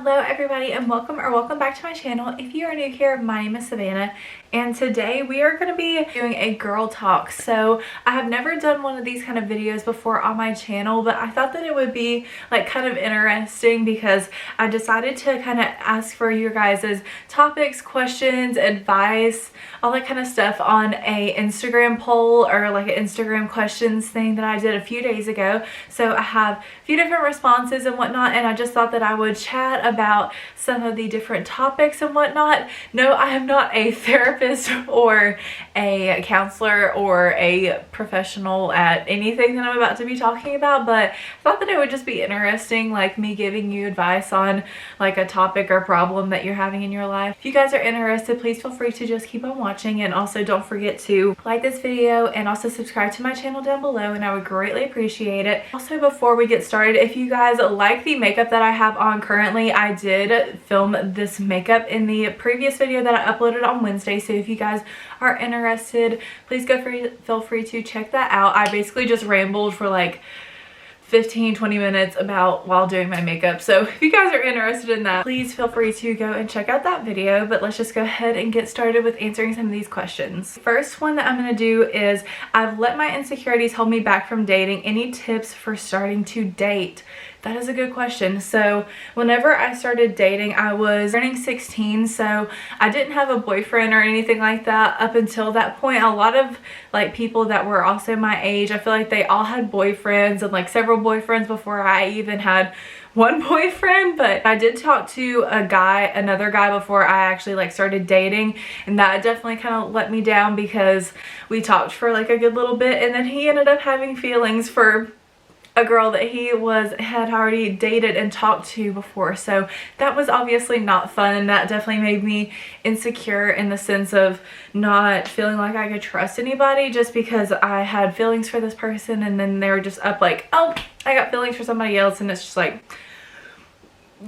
Hello everybody and welcome back to my channel. If you are new here, my name is Savannah and today we are going to be doing a girl talk. So I have never done one of these kind of videos before on my channel, but I thought that it would be like kind of interesting because I decided to kind of ask for your guys' topics, questions, advice, all that kind of stuff on a Instagram poll or like an Instagram questions thing that I did a few days ago. So I have a few different responses and whatnot, and I just thought that I would chat about some of the different topics and whatnot. No, I am not a therapist or a counselor or a professional at anything that I'm about to be talking about, but I thought that it would just be interesting, like me giving you advice on like a topic or problem that you're having in your life. If you guys are interested, please feel free to just keep on watching, and also don't forget to like this video and also subscribe to my channel down below, and I would greatly appreciate it. Also, before we get started, if you guys like the makeup that I have on currently, I did film this makeup in the previous video that I uploaded on Wednesday, so if you guys are interested, please feel free to check that out. I basically just rambled for like 15-20 minutes while doing my makeup, so if you guys are interested in that, please feel free to go and check out that video. But let's just go ahead and get started with answering some of these questions. First one that I'm going to do is, I've let my insecurities hold me back from dating. Any tips for starting to date? That is a good question. So whenever I started dating, I was turning 16, so I didn't have a boyfriend or anything like that up until that point. A lot of like people that were also my age, I feel like they all had boyfriends and like several boyfriends before I even had one boyfriend. But I did talk to another guy before I actually like started dating, and that definitely kind of let me down because we talked for like a good little bit, and then he ended up having feelings for a girl that he had already dated and talked to before. So that was obviously not fun, and that definitely made me insecure in the sense of not feeling like I could trust anybody just because I had feelings for this person, and then they were just up like, oh, I got feelings for somebody else, and it's just like,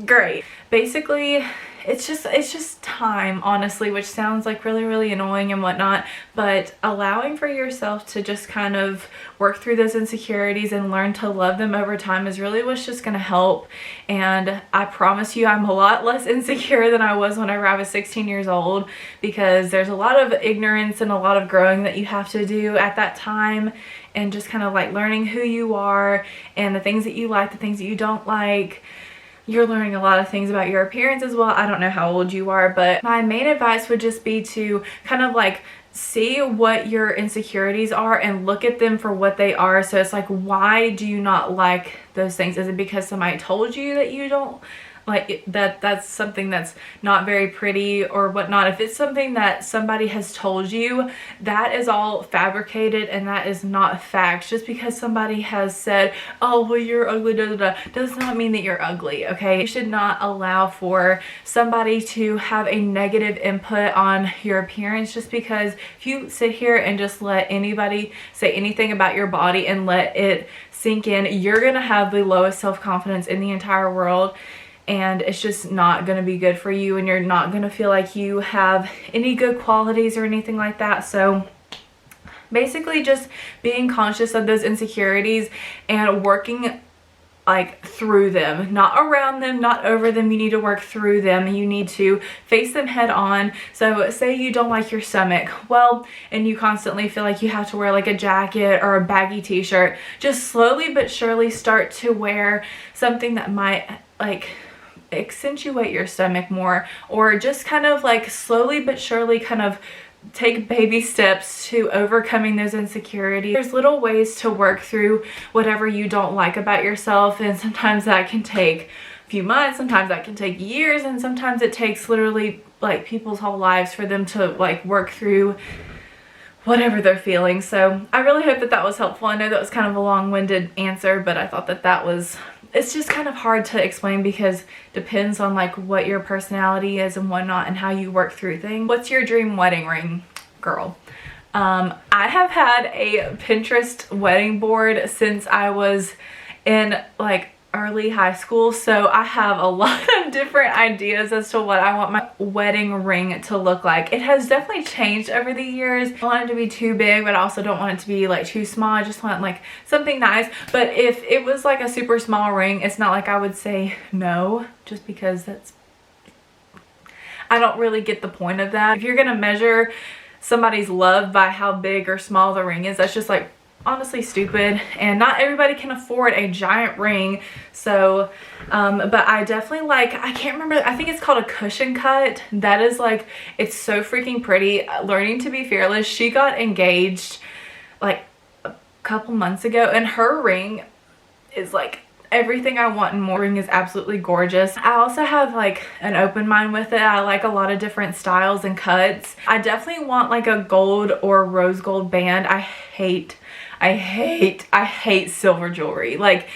great. Basically, it's just time, honestly, which sounds like really annoying and whatnot, but allowing for yourself to just kind of work through those insecurities and learn to love them over time is really what's just gonna help. And I promise you, I'm a lot less insecure than I was whenever I was 16 years old, because there's a lot of ignorance and a lot of growing that you have to do at that time, and just kind of like learning who you are and the things that you like, the things that you don't like. You're learning a lot of things about your appearance as well. I don't know how old you are, but my main advice would just be to kind of like see what your insecurities are and look at them for what they are. So it's like, why do you not like those things? Is it because somebody told you that you don't like that's something that's not very pretty or whatnot? If it's something that somebody has told you, that is all fabricated and that is not fact. Just because somebody has said, oh well, you're ugly, does not mean that you're ugly, okay? You should not allow for somebody to have a negative input on your appearance, just because if you sit here and just let anybody say anything about your body and let it sink in, you're gonna have the lowest self-confidence in the entire world, and it's just not going to be good for you, and you're not going to feel like you have any good qualities or anything like that. So basically just being conscious of those insecurities and working like through them, not around them, not over them. You need to work through them. You need to face them head on. So say you don't like your stomach, well, and you constantly feel like you have to wear like a jacket or a baggy t-shirt, just slowly but surely start to wear something that might like accentuate your stomach more, or just kind of like slowly but surely kind of take baby steps to overcoming those insecurities. There's little ways to work through whatever you don't like about yourself, and sometimes that can take a few months, sometimes that can take years, and sometimes it takes literally like people's whole lives for them to like work through whatever they're feeling. So I really hope that that was helpful. I know that was kind of a long-winded answer, but I thought that was, it's just kind of hard to explain because it depends on like what your personality is and whatnot and how you work through things. What's your dream wedding ring, girl? I have had a Pinterest wedding board since I was in like early high school, so I have a lot of different ideas as to what I want my wedding ring to look like. It has definitely changed over the years. I don't want it to be too big, but I also don't want it to be like too small. I just want like something nice. But if it was like a super small ring, it's not like I would say no, just because I don't really get the point of that. If you're gonna measure somebody's love by how big or small the ring is, that's just like honestly stupid, and not everybody can afford a giant ring. So but I definitely like, I can't remember, I think it's called a cushion cut. That is like, it's so freaking pretty. Learning to Be Fearless, she got engaged like a couple months ago, and her ring is like everything I want and more. Ring is absolutely gorgeous. I also have like an open mind with it. I like a lot of different styles and cuts. I definitely want like a gold or rose gold band. I hate silver jewelry. Like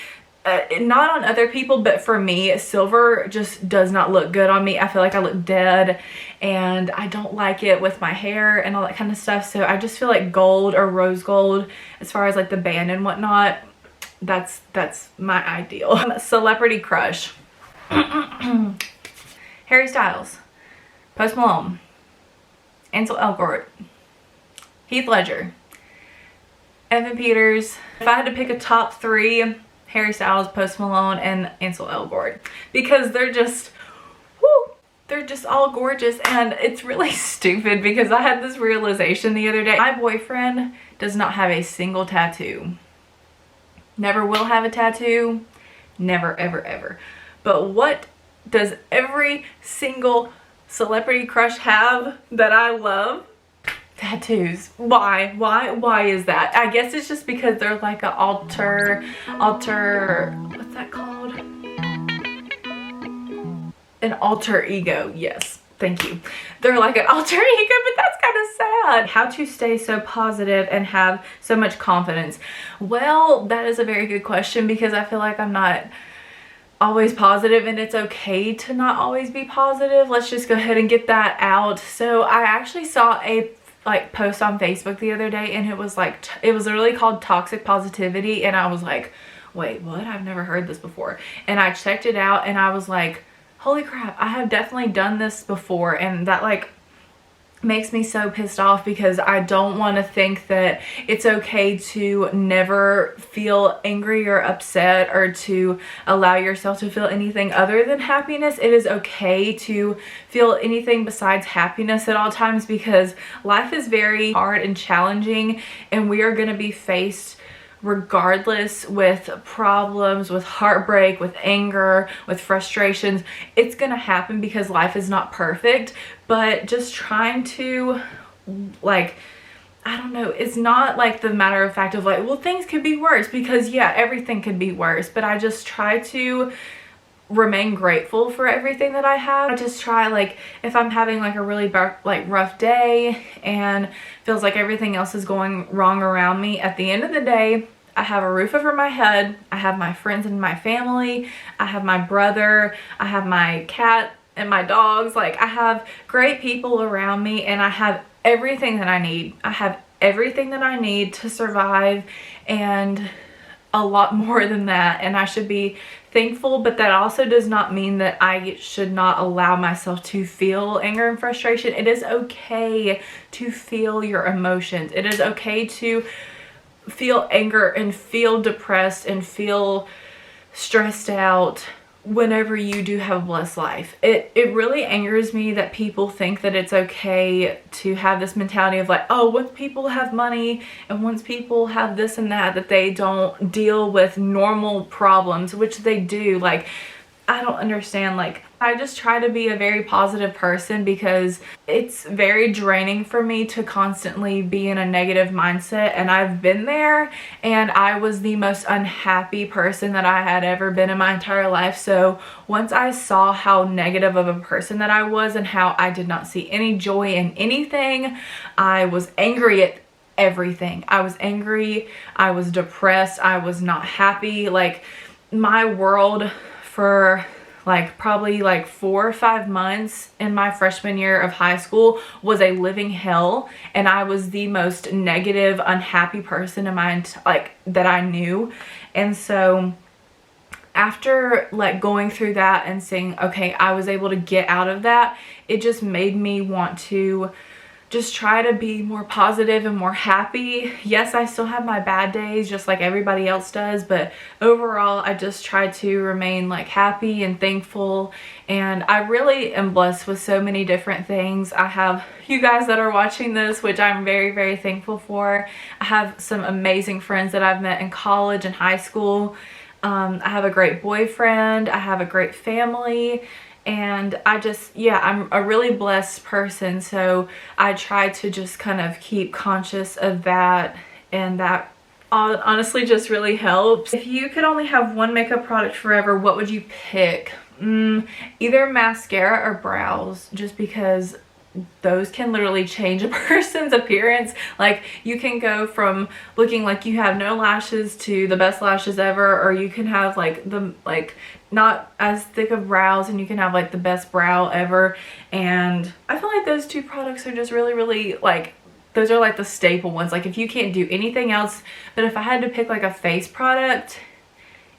not on other people, but for me, silver just does not look good on me. I feel like I look dead, and I don't like it with my hair and all that kind of stuff. So I just feel like gold or rose gold, as far as like the band and whatnot, that's my ideal. Celebrity crush. Harry Styles, Post Malone, Ansel Elgort, Heath Ledger, Evan Peters. If I had to pick a top 3, Harry Styles, Post Malone, and Ansel Elgort, because they're just, whoo, they're just all gorgeous. And it's really stupid because I had this realization the other day. My boyfriend does not have a single tattoo. Never will have a tattoo. Never, ever, ever. But what does every single celebrity crush have that I love? Tattoos. Why is that? I guess it's just because they're like an alter, what's that called? An alter ego. Yes, thank you. They're like an alter ego, but that's kind of sad. How to stay so positive and have so much confidence? Well, that is a very good question, because I feel like I'm not always positive, and it's okay to not always be positive. Let's just go ahead and get that out. So I actually saw a post on Facebook the other day, and it was like, it was literally called Toxic Positivity, and I was like, wait, what? I've never heard this before. And I checked it out, and I was like, holy crap, I have definitely done this before. And that like makes me so pissed off, because I don't want to think that it's okay to never feel angry or upset, or to allow yourself to feel anything other than happiness. It is okay to feel anything besides happiness at all times, because life is very hard and challenging, and we are going to be faced regardless with problems, with heartbreak, with anger, with frustrations. It's gonna happen because life is not perfect. But just trying to, like, I don't know, it's not like the matter of fact of like, well, things could be worse, because yeah, everything could be worse. But I just try to remain grateful for everything that I have. I just try, like, if I'm having like a really rough day and feels like everything else is going wrong around me, at the end of the day, I have a roof over my head. I have my friends and my family. I have my brother. I have my cat and my dogs. Like, I have great people around me, and I have everything that I need. I have everything that I need to survive, and a lot more than that. And I should be thankful, but that also does not mean that I should not allow myself to feel anger and frustration. It is okay to feel your emotions. It is okay to feel anger and feel depressed and feel stressed out whenever you do have a blessed life. It really angers me that people think that it's okay to have this mentality of like, oh, once people have money and once people have this and that they don't deal with normal problems, which they do. Like, I don't understand. Like, I just try to be a very positive person, because it's very draining for me to constantly be in a negative mindset, and I've been there, and I was the most unhappy person that I had ever been in my entire life. So once I saw how negative of a person that I was and how I did not see any joy in anything, I was angry at everything. I was angry, I was depressed, I was not happy. Like, my world for like probably like 4 or 5 months in my freshman year of high school was a living hell, and I was the most negative, unhappy person in my that I knew. And so after like going through that and saying, okay, I was able to get out of that, it just made me want to just try to be more positive and more happy. Yes, I still have my bad days just like everybody else does, but overall I just try to remain like happy and thankful. And I really am blessed with so many different things. I have you guys that are watching this, which I'm very, very thankful for. I have some amazing friends that I've met in college and high school. I have a great boyfriend. I have a great family. And I just, yeah, I'm a really blessed person, so I try to just kind of keep conscious of that, and that honestly just really helps. If you could only have one makeup product forever, what would you pick? Either mascara or brows, just because those can literally change a person's appearance. Like, you can go from looking like you have no lashes to the best lashes ever, or you can have like the not as thick of brows and you can have like the best brow ever. And I feel like those two products are just really, really like, those are like the staple ones. Like, if you can't do anything else, but if I had to pick like a face product,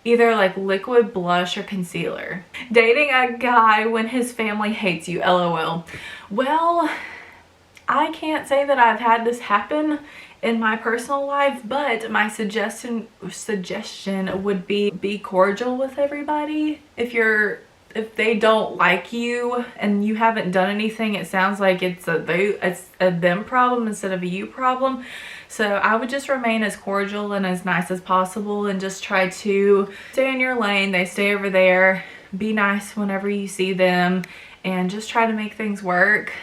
either like liquid blush or concealer. Dating a guy when his family hates you, LOL. Well, I can't say that I've had this happen in my personal life, but my suggestion would be cordial with everybody. If they don't like you and you haven't done anything, it sounds like it's a them problem instead of a you problem. So I would just remain as cordial and as nice as possible and just try to stay in your lane. They stay over there. Be nice whenever you see them and just try to make things work.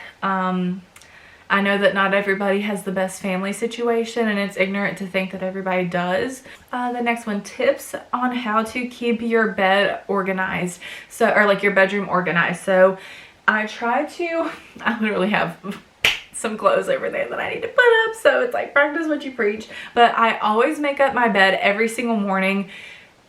I know that not everybody has the best family situation, and it's ignorant to think that everybody does. The next one, tips on how to keep your bed organized. So, or like your bedroom organized. So I literally have some clothes over there that I need to put up. So it's like, practice what you preach. But I always make up my bed every single morning.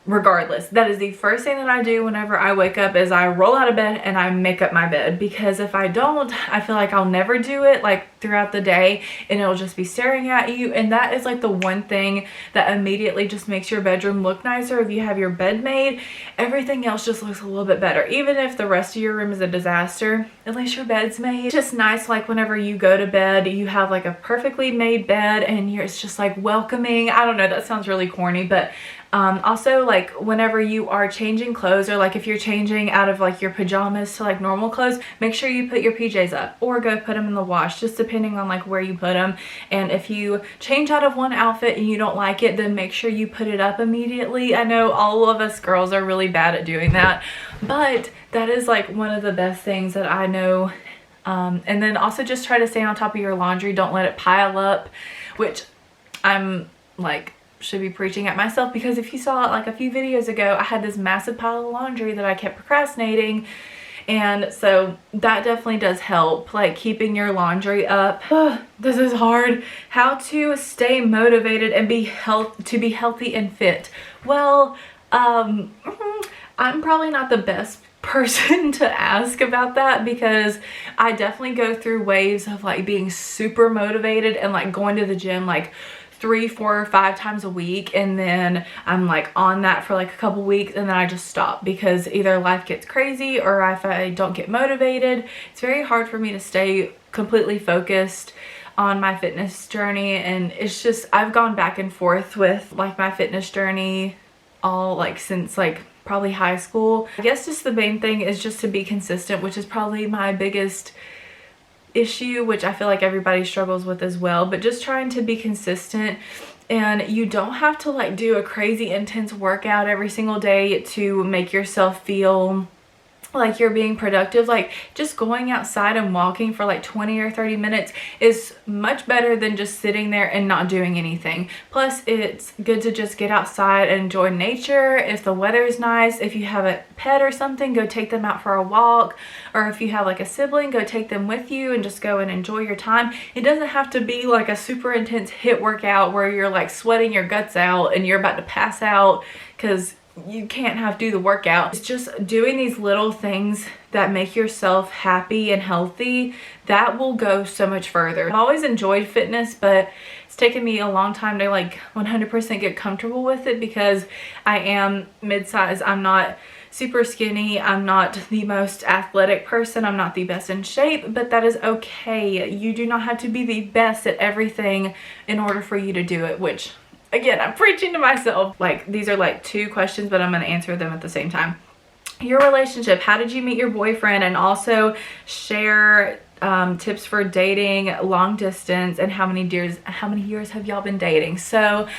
Regardless, that is the first thing that I do whenever I wake up, is I roll out of bed and I make up my bed. Because if I don't, I feel like I'll never do it like throughout the day, and it'll just be staring at you. And that is like the one thing that immediately just makes your bedroom look nicer. If you have your bed made, everything else just looks a little bit better. Even if the rest of your room is a disaster, at least your bed's made. It's just nice, like whenever you go to bed, you have like a perfectly made bed and it's just like welcoming. I don't know, that sounds really corny, but also like whenever you are changing clothes, or like if you're changing out of like your pajamas to like normal clothes, make sure you put your PJs up or go put them in the wash, just depending on like where you put them. And if you change out of one outfit and you don't like it, then make sure you put it up immediately. I know all of us girls are really bad at doing that, but that is like one of the best things that I know. And then also just try to stay on top of your laundry. Don't let it pile up, which I'm like should be preaching at myself, because if you saw it like a few videos ago, I had this massive pile of laundry that I kept procrastinating. And so that definitely does help, like keeping your laundry up. This is hard. How to stay motivated and be healthy and fit. Well, I'm probably not the best person to ask about that, because I definitely go through waves of like being super motivated and like going to the gym like 3, 4, or 5 times a week, and then I'm like on that for like a couple weeks, and then I just stop because either life gets crazy or if I don't get motivated. It's very hard for me to stay completely focused on my fitness journey, and it's just, I've gone back and forth with like my fitness journey all like since like probably high school. I guess just the main thing is just to be consistent, which is probably my biggest issue, which I feel like everybody struggles with as well. But just trying to be consistent, and you don't have to like do a crazy intense workout every single day to make yourself feel like you're being productive. Like just going outside and walking for like 20 or 30 minutes is much better than just sitting there and not doing anything. Plus it's good to just get outside and enjoy nature. If the weather is nice, if you have a pet or something, go take them out for a walk. Or if you have like a sibling, go take them with you and just go and enjoy your time. It doesn't have to be like a super intense HIIT workout where you're like sweating your guts out and you're about to pass out because you can't do the workout. It's just doing these little things that make yourself happy and healthy, that will go so much further. I've always enjoyed fitness, but it's taken me a long time to like 100% get comfortable with it because I am mid-size. I'm not super skinny. I'm not the most athletic person. I'm not the best in shape, but that is okay. You do not have to be the best at everything in order for you to do it, which again, I'm preaching to myself. Like, these are like 2 questions, but I'm going to answer them at the same time. Your relationship, how did you meet your boyfriend? And also share tips for dating long distance, and how many years have y'all been dating? So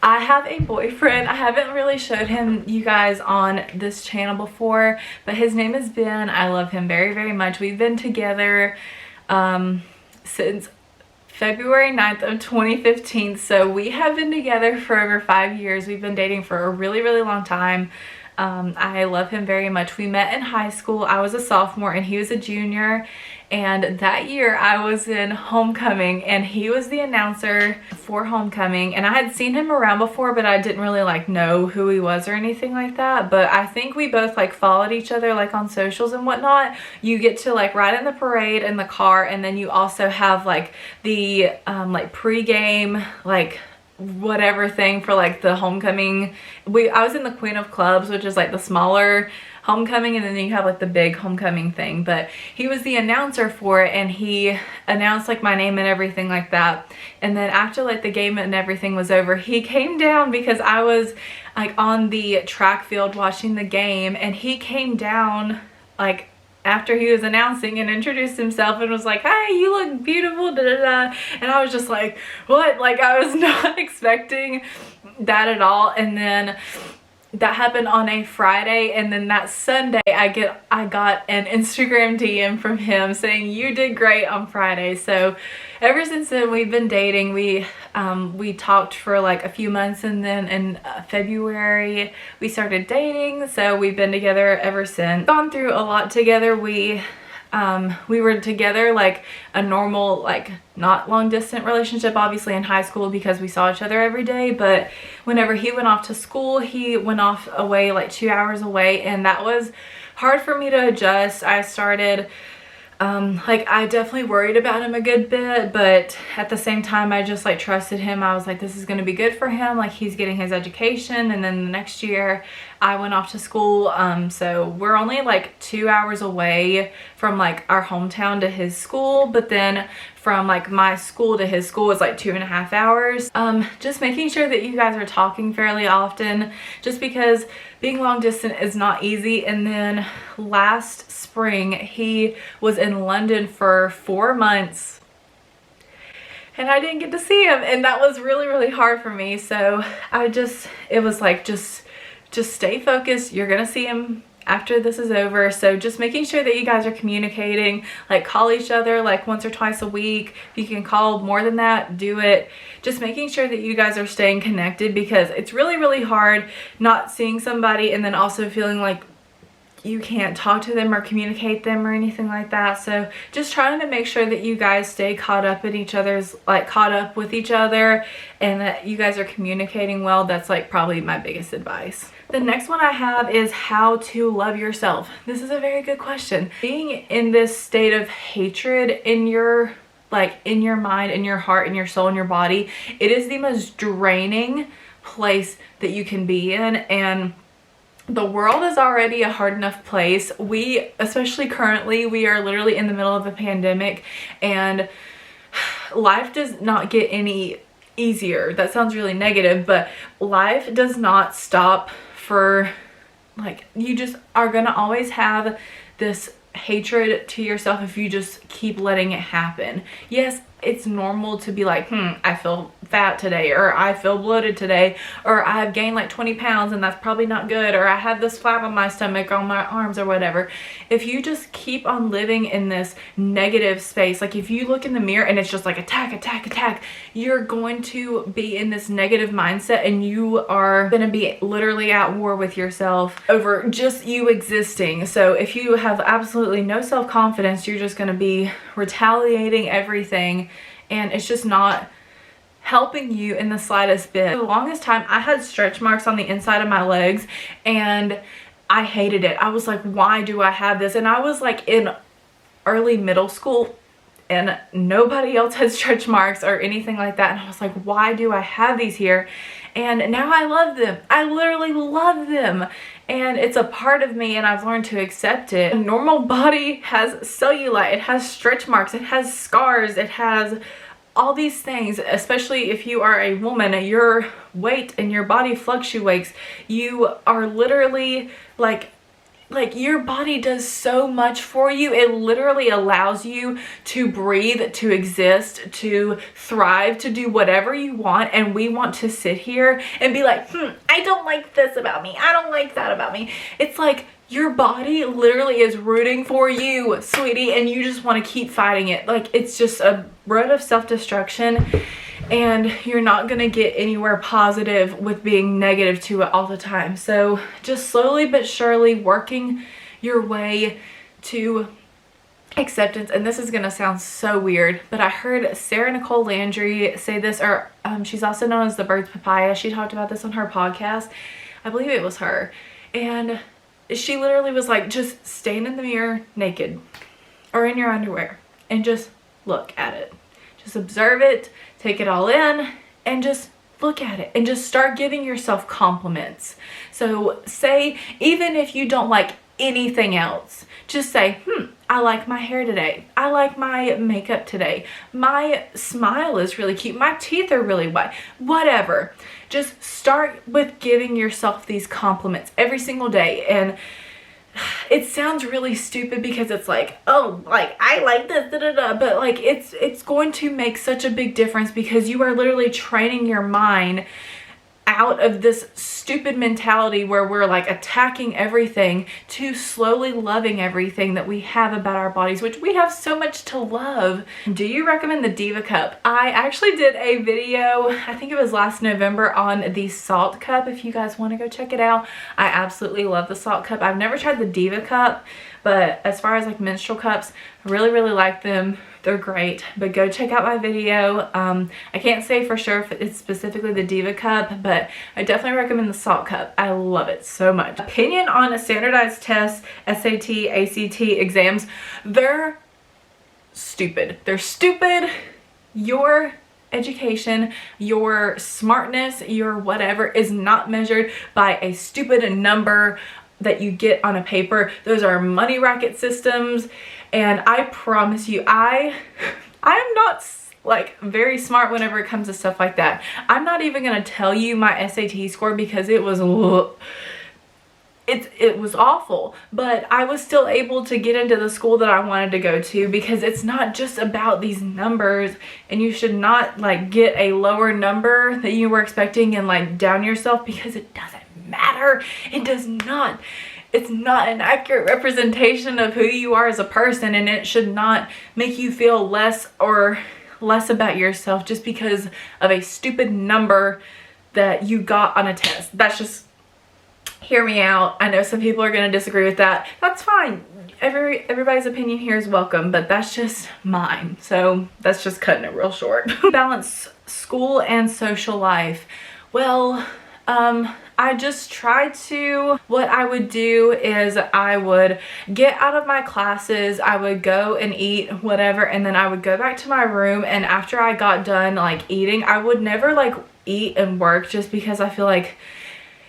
I have a boyfriend. I haven't really showed him you guys on this channel before, but his name is Ben. I love him very, very much. We've been together since February 9th of 2015. So we have been together for over 5 years. We've been dating for a really, really long time. I love him very much. We met in high school. I was a sophomore and he was a junior, and that year I was in homecoming and he was the announcer for homecoming, and I had seen him around before, but I didn't really like know who he was or anything like that. But I think we both like followed each other like on socials and whatnot. You get to like ride in the parade in the car, and then you also have like the like pre-game like whatever thing for like the homecoming. I was in the Queen of Clubs, which is like the smaller homecoming, and then you have like the big homecoming thing. But he was the announcer for it, and he announced like my name and everything like that. And then after like the game and everything was over, he came down because I was like on the track field watching the game, and he came down like after he was announcing and introduced himself and was like, "Hi, you look beautiful, da da da." And I was just like, what? Like, I was not expecting that at all. And then that happened on a Friday, and then that Sunday I got an Instagram DM from him saying, "You did great on Friday." So ever since then we've been dating. We talked for like a few months, and then in February we started dating. So we've been together ever since. Gone through a lot together. We were together like a normal, like not long distance relationship, obviously in high school because we saw each other every day. But whenever he went off to school, he went off away like 2 hours away, and that was hard for me to adjust. I started like, I definitely worried about him a good bit, but at the same time I just like trusted him. I was like, this is going to be good for him, like he's getting his education. And then the next year I went off to school, so we're only like 2 hours away from like our hometown to his school, but then from like my school to his school is like 2.5 hours. Just making sure that you guys are talking fairly often, just because being long distance is not easy. And then last spring he was in London for 4 months and I didn't get to see him, and that was really, really hard for me. So it was like, just stay focused. You're gonna see him after this is over. So just making sure that you guys are communicating, like call each other like once or twice a week. If you can call more than that, do it. Just making sure that you guys are staying connected, because it's really, really hard not seeing somebody and then also feeling like you can't talk to them or communicate them or anything like that. So just trying to make sure that you guys stay caught up with each other, and that you guys are communicating well. That's like probably my biggest advice. The next one I have is how to love yourself. This is a very good question. Being in this state of hatred in your mind, in your heart, in your soul, in your body, it is the most draining place that you can be in. And the world is already a hard enough place. Especially currently, we are literally in the middle of a pandemic, and life does not get any easier. That sounds really negative, but life does not stop for, like, you just are gonna always have this hatred to yourself if you just keep letting it happen. Yes, it's normal to be like, I feel fat today, or I feel bloated today, or I've gained like 20 pounds and that's probably not good, or I have this flap on my stomach, on my arms, or whatever. If you just keep on living in this negative space, like if you look in the mirror and it's just like attack, attack, attack, you're going to be in this negative mindset, and you are going to be literally at war with yourself over just you existing. So if you have absolutely no self-confidence, you're just going to be retaliating everything, and it's just not helping you in the slightest bit. For the longest time, I had stretch marks on the inside of my legs, and I hated it. I was like, why do I have this? And I was like in early middle school and nobody else had stretch marks or anything like that. And I was like, why do I have these here? And now I love them. I literally love them. And it's a part of me and I've learned to accept it. A normal body has cellulite, it has stretch marks, it has scars, it has all these things, especially if you are a woman, your weight and your body fluctuates. You are literally like your body does so much for you. It literally allows you to breathe, to exist, to thrive, to do whatever you want. And we want to sit here and be like, I don't like this about me. I don't like that about me. It's like your body literally is rooting for you, sweetie, and you just want to keep fighting it. Like, it's just a road of self-destruction. And you're not gonna get anywhere positive with being negative to it all the time. So just slowly but surely working your way to acceptance. And this is gonna sound so weird, but I heard Sarah Nicole Landry say this, or she's also known as the Bird's Papaya. She talked about this on her podcast. I believe it was her. And she literally was like, just stand in the mirror naked or in your underwear and just look at it. Just observe it, take it all in, and just look at it and just start giving yourself compliments. So say, even if you don't like anything else, just say, I like my hair today. I like my makeup today. My smile is really cute. My teeth are really white. Whatever. Just start with giving yourself these compliments every single day. And it sounds really stupid because it's like, oh, like, I like this, but like, it's going to make such a big difference because you are literally training your mind out of this stupid mentality where we're like attacking everything to slowly loving everything that we have about our bodies, which we have so much to love. Do you recommend the Diva Cup? I actually did a video, I think it was last November, on the Salt Cup. If you guys want to go check it out, I absolutely love the Salt Cup. I've never tried the Diva Cup, but as far as like menstrual cups, I really like them. They're great, but go check out my video. I can't say for sure if it's specifically the Diva Cup, but I definitely recommend the Salt Cup. I love it so much. Opinion on standardized tests, SAT, ACT exams, they're stupid. They're stupid. Your education, your smartness, your whatever is not measured by a stupid number that you get on a paper. Those are money racket systems. And I promise you, I am not like very smart whenever it comes to stuff like that. I'm not even gonna tell you my SAT score because it was awful, but I was still able to get into the school that I wanted to go to because it's not just about these numbers, and you should not like get a lower number that you were expecting and like down yourself because it doesn't matter. It does not. It's not an accurate representation of who you are as a person, and it should not make you feel less about yourself just because of a stupid number that you got on a test. That's just, hear me out. I know some people are going to disagree with that. That's fine. Everybody's opinion here is welcome, but that's just mine. So that's just cutting it real short. Balance school and social life. Well, I just try to, what I would do is I would get out of my classes, I would go and eat whatever, and then I would go back to my room, and after I got done like eating, I would never like eat and work just because I feel like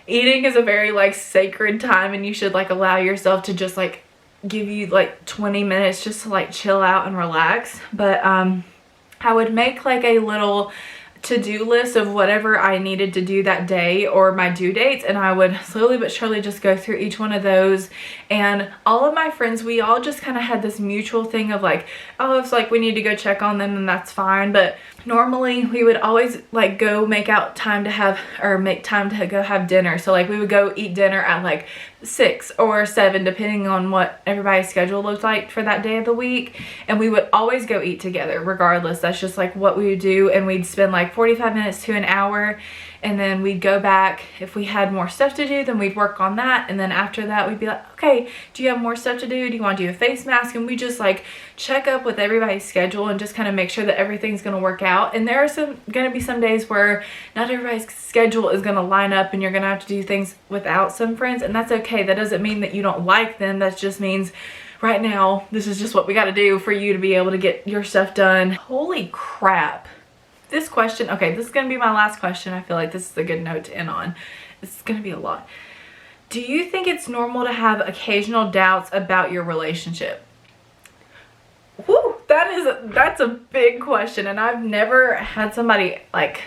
eating is a very like sacred time and you should like allow yourself to just like give you like 20 minutes just to like chill out and relax. But I would make like a little to-do list of whatever I needed to do that day or my due dates, and I would slowly but surely just go through each one of those. And all of my friends, we all just kind of had this mutual thing of like, oh, if like we need to go check on them, then that's fine. But normally we would always like go make time to go have dinner. So like we would go eat dinner at like 6 or 7 depending on what everybody's schedule looked like for that day of the week, and we would always go eat together regardless. That's just like what we would do, and we'd spend like 45 minutes to an hour, and then we'd go back. If we had more stuff to do, then we'd work on that, and then after that we'd be like, okay, do you have more stuff to do? Do you want to do a face mask? And we just like check up with everybody's schedule and just kind of make sure that everything's going to work out. And there are going to be some days where not everybody's schedule is going to line up and you're going to have to do things without some friends, and that's okay. That doesn't mean that you don't like them. That just means right now this is just what we got to do for you to be able to get your stuff done. Holy crap. This question, okay, this is going to be my last question. I feel like this is a good note to end on. It's going to be a lot. Do you think it's normal to have occasional doubts about your relationship? Whew, that's a big question, and I've never had somebody like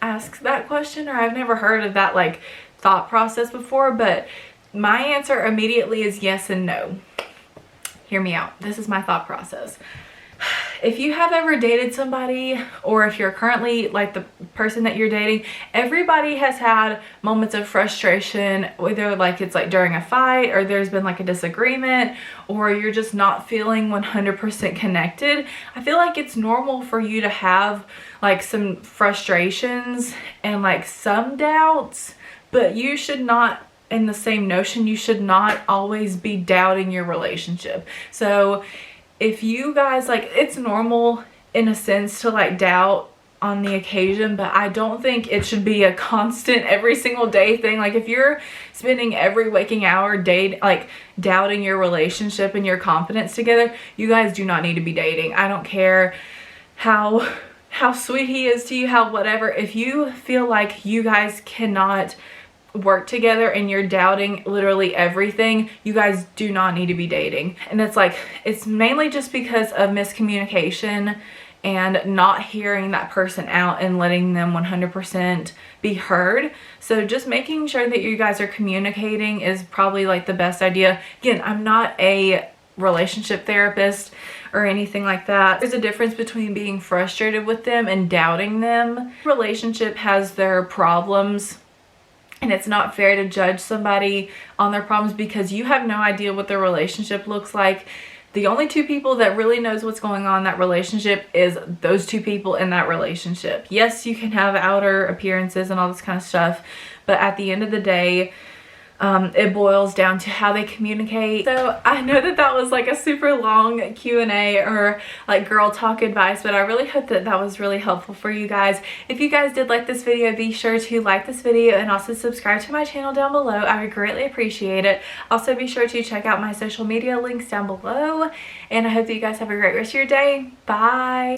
ask that question, or I've never heard of that like thought process before, but my answer immediately is yes and no. Hear me out. This is my thought process. If you have ever dated somebody, or if you're currently like the person that you're dating, everybody has had moments of frustration, whether like it's like during a fight, or there's been like a disagreement, or you're just not feeling 100% connected. I feel like it's normal for you to have like some frustrations and like some doubts, but you should not, in the same notion, you should not always be doubting your relationship. So if you guys like, it's normal in a sense to like doubt on the occasion, but I don't think it should be a constant every single day thing. Like if you're spending every waking hour like doubting your relationship and your confidence together, you guys do not need to be dating. I don't care how sweet he is to you, how whatever. If you feel like you guys cannot work together and you're doubting literally everything, you guys do not need to be dating. And it's like, it's mainly just because of miscommunication and not hearing that person out and letting them 100% be heard. So just making sure that you guys are communicating is probably like the best idea. Again, I'm not a relationship therapist or anything like that. There's a difference between being frustrated with them and doubting them. Relationship has their problems, and it's not fair to judge somebody on their problems because you have no idea what their relationship looks like. The only two people that really knows what's going on in that relationship is those two people in that relationship. Yes, you can have outer appearances and all this kind of stuff, but at the end of the day, it boils down to how they communicate. So I know that that was like a super long Q&A or like girl talk advice, but I really hope that that was really helpful for you guys. If you guys did like this video, be sure to like this video and also subscribe to my channel down below. I would greatly appreciate it. Also be sure to check out my social media links down below, and I hope that you guys have a great rest of your day. Bye.